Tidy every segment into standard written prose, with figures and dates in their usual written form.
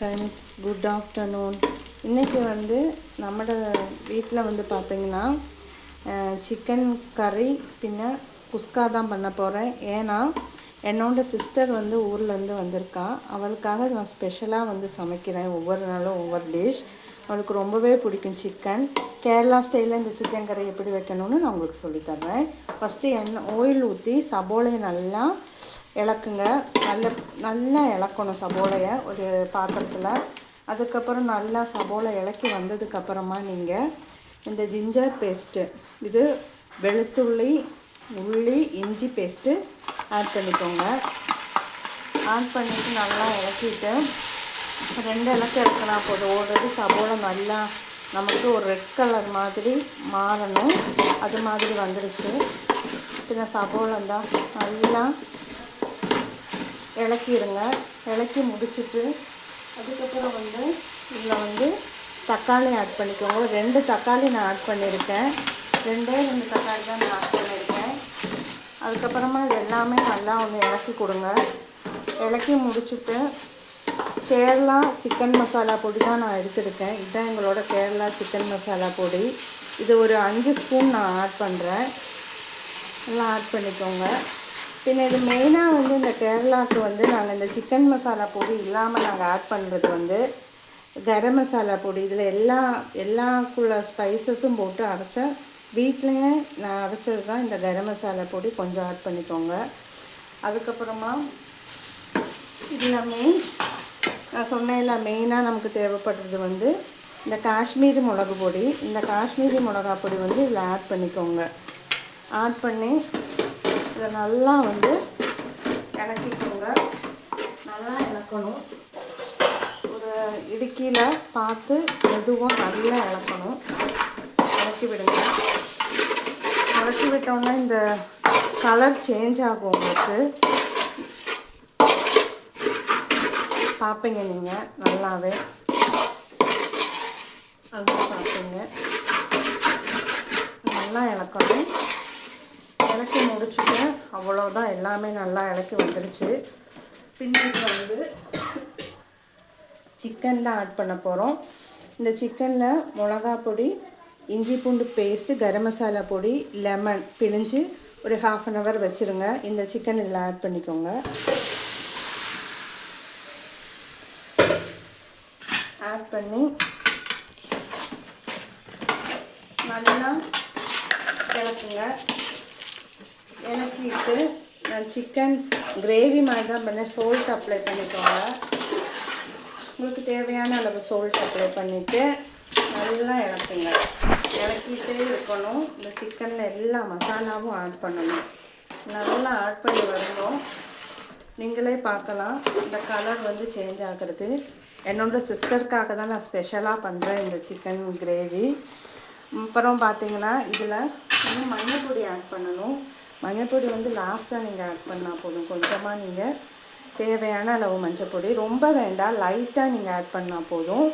Friends, good afternoon. இன்றைக்கி வந்து நம்மட வீட்டில் வந்து பார்த்திங்கன்னா சிக்கன் கறி பின்ன குஸ்கா தான் பண்ண போகிறேன். ஏன்னா என்னோடய சிஸ்டர் வந்து ஊர்லேருந்து வந்திருக்கா. அவளுக்காக நான் ஸ்பெஷலாக வந்து சமைக்கிறேன். ஒவ்வொரு நாளும் ஒவ்வொரு டிஷ். அவளுக்கு ரொம்பவே பிடிக்கும் சிக்கன். கேரளா ஸ்டைலில் இந்த சிக்கன் கறி எப்படி வைக்கணும்னு நான் உங்களுக்கு சொல்லித்தர்றேன். ஃபஸ்ட்டு ஆயில் ஊற்றி சபோலையை நல்லா இளக்குங்க. நல்லா இளக்கணும் சபோலையை ஒரு பாத்திரத்தில். அதுக்கப்புறம் நல்லா சபோலை இளக்கி வந்ததுக்கப்புறமா நீங்கள் இந்த ஜிஞ்சர் பேஸ்ட்டு, இது வெளுத்துள்ளி, உள்ளி, இஞ்சி பேஸ்ட்டு ஆட் பண்ணிக்கோங்க. ஆட் பண்ணிவிட்டு நல்லா இளக்கிட்டு 2 இலக்கு இறக்கினா போதும். ஓடுறது சபோலை நல்லா நமக்கு ஒரு ரெட் கலர் மாதிரி மாறணும். அது மாதிரி வந்துடுச்சு. பின்ன சபோலை தான் நல்லா இளக்கிடுங்க. இளக்கி முடிச்சுட்டு அதுக்கப்புறம் வந்து இதில் வந்து தக்காளி ஆட் பண்ணிக்கோங்க. 2 தக்காளி நான் ஆட் பண்ணியிருக்கேன். 2 தக்காளி தான் நான் ஆட் பண்ணியிருக்கேன். அதுக்கப்புறமா இது எல்லாமே நல்லா இளக்கி கொடுங்க. இளக்கி முடிச்சுட்டு கேரளா சிக்கன் மசாலா பொடி தான் நான் எடுத்துருக்கேன். இதுதான் எங்களோட கேரளா சிக்கன் மசாலா பொடி. இது ஒரு 5 ஸ்பூன் நான் ஆட் பண்ணுறேன். எல்லாம் ஆட் பண்ணிக்கோங்க. பின்ன இது மெயினாக வந்து இந்த கேரளாவுக்கு வந்து நாங்கள் இந்த சிக்கன் மசாலா பொடி இல்லாமல் நாங்கள் ஆட் பண்ணுறது வந்து கரம் மசாலா பொடி. இதில் எல்லாக்குள்ள ஸ்பைசஸும் போட்டு அரைச்சேன். வீட்டிலையே நான் அரைச்சது தான் இந்த கரம் மசாலா பொடி. கொஞ்சம் ஆட் பண்ணிக்கோங்க. அதுக்கப்புறமா இதில் நான் சொன்னேன்ல, மெயினாக நமக்கு தேவைப்படுறது வந்து இந்த காஷ்மீரி மிளகு பொடி. இந்த காஷ்மீரி மிளகா பொடி வந்து இதில் ஆட் பண்ணிக்கோங்க. ஆட் பண்ணி இதை நல்லா வந்து இளக்கிக்கோங்க. நல்லா இளக்கணும். ஒரு இடுக்கியில் பார்த்து மெதுவாக நல்லா இளக்கணும். இளக்கி விடுங்க. இளக்கி விட்டோன்னா இந்த கலர் சேஞ்ச் ஆகும். உங்களுக்கு பார்ப்பீங்க நீங்கள் நல்லாவே அது பார்ப்பீங்க. நல்லா இளக்கணும். இளக்கி முடிச்சுட்டு அவ்வளோதான், எல்லாமே நல்லா இளக்கி வந்துடுச்சு. பின்னாடி வந்து சிக்கன் தான் ஆட் பண்ண போகிறோம். இந்த சிக்கனில் மிளகா பொடி, இஞ்சி பூண்டு பேஸ்ட்டு, கரம் மசாலா பொடி, லெமன் பிழிஞ்சு ஒரு 1/2 அன் ஹவர் வச்சுருங்க. இந்த சிக்கன் இதில் ஆட் பண்ணிக்கோங்க. ஆட் பண்ணி நல்லா இளக்குங்க. இளக்கிட்டு நான் சிக்கன் கிரேவி மாதிரி தான் பண்ணேன். சோல்ட் அப்ளை பண்ணிக்கோங்க. உங்களுக்கு தேவையான அளவு சோல்ட் அப்ளை பண்ணிவிட்டு நல்லா இளக்குங்க. இளக்கிட்டே இருக்கணும். இந்த சிக்கனில் எல்லா மசாலாவும் ஆட் பண்ணணும். நல்லா ஆட் பண்ணி வரணும். நீங்களே பார்க்கலாம் இந்த கலர் வந்து சேஞ்ச் ஆகிறது. என்னோடய சிஸ்டருக்காக தான் நான் ஸ்பெஷலாக பண்ணுறேன் இந்த சிக்கன் கிரேவி. அப்புறம் பார்த்தீங்கன்னா இதில் இன்னும் மஞ்சள் பொடி ஆட் பண்ணணும். மஞ்சள் பொடி வந்து லாஸ்ட்டாக நீங்கள் ஆட் பண்ணால் போதும். கொஞ்சமாக நீங்கள் தேவையான அளவு மஞ்சள் பொடி, ரொம்ப வேண்டாம், லைட்டாக நீங்கள் ஆட் பண்ணால் போதும்.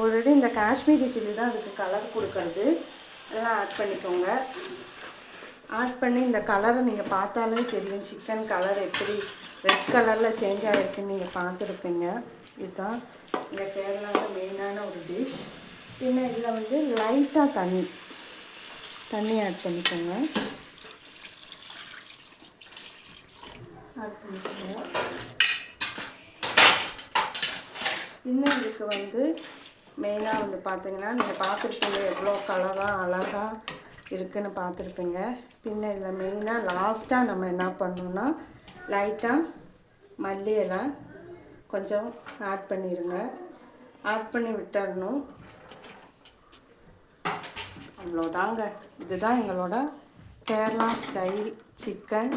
ஆல்ரெடி இந்த காஷ்மீரி சில்லி தான் அதுக்கு கலர் கொடுக்கறது. எல்லாம் ஆட் பண்ணிக்கோங்க. ஆட் பண்ணி இந்த கலரை நீங்கள் பார்த்தாலே தெரியும். சிக்கன் கலர் எப்படி ரெட் கலரில் சேஞ்ச் ஆகிருக்குன்னு நீங்கள் பார்த்துருப்பீங்க. இதுதான் இந்த கேரளாவில் மெயினான ஒரு டிஷ். பின்ன இதில் வந்து லைட்டாக தண்ணி ஆட் பண்ணிக்கோங்க. ஆட் பண்ணிக்கோங்க. இன்னும் இதுக்கு வந்து மெயினாக வந்து பார்த்தீங்கன்னா நீங்கள் பார்த்துருப்பீங்க எவ்வளோ கலராக அழகாக இருக்குதுன்னு பார்த்துருப்பீங்க. பின்ன இதில் மெயினாக லாஸ்ட்டாக நம்ம என்ன பண்ணணும்னா லைட்டாக மல்லி இலை கொஞ்சம் ஆட் பண்ணிடுங்க. ஆட் பண்ணி விட்டுடணும். அவ்வளோதாங்க. இதுதான் எங்களோட கேரளா ஸ்டைல் சிக்கன்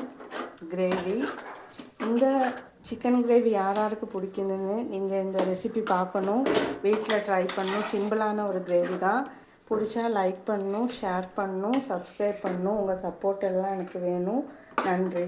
கிரேவி. இந்த சிக்கன் கிரேவி யாருக்கு பிடிக்குதுன்னு நீங்கள் இந்த ரெசிபி பார்க்கணும், வீட்டில் ட்ரை பண்ணணும். சிம்பிளான ஒரு கிரேவி தான். பிடிச்சா லைக் பண்ணணும், ஷேர் பண்ணணும், சப்ஸ்கிரைப் பண்ணணும். உங்கள் சப்போர்ட் எல்லாம் எனக்கு வேணும். நன்றி.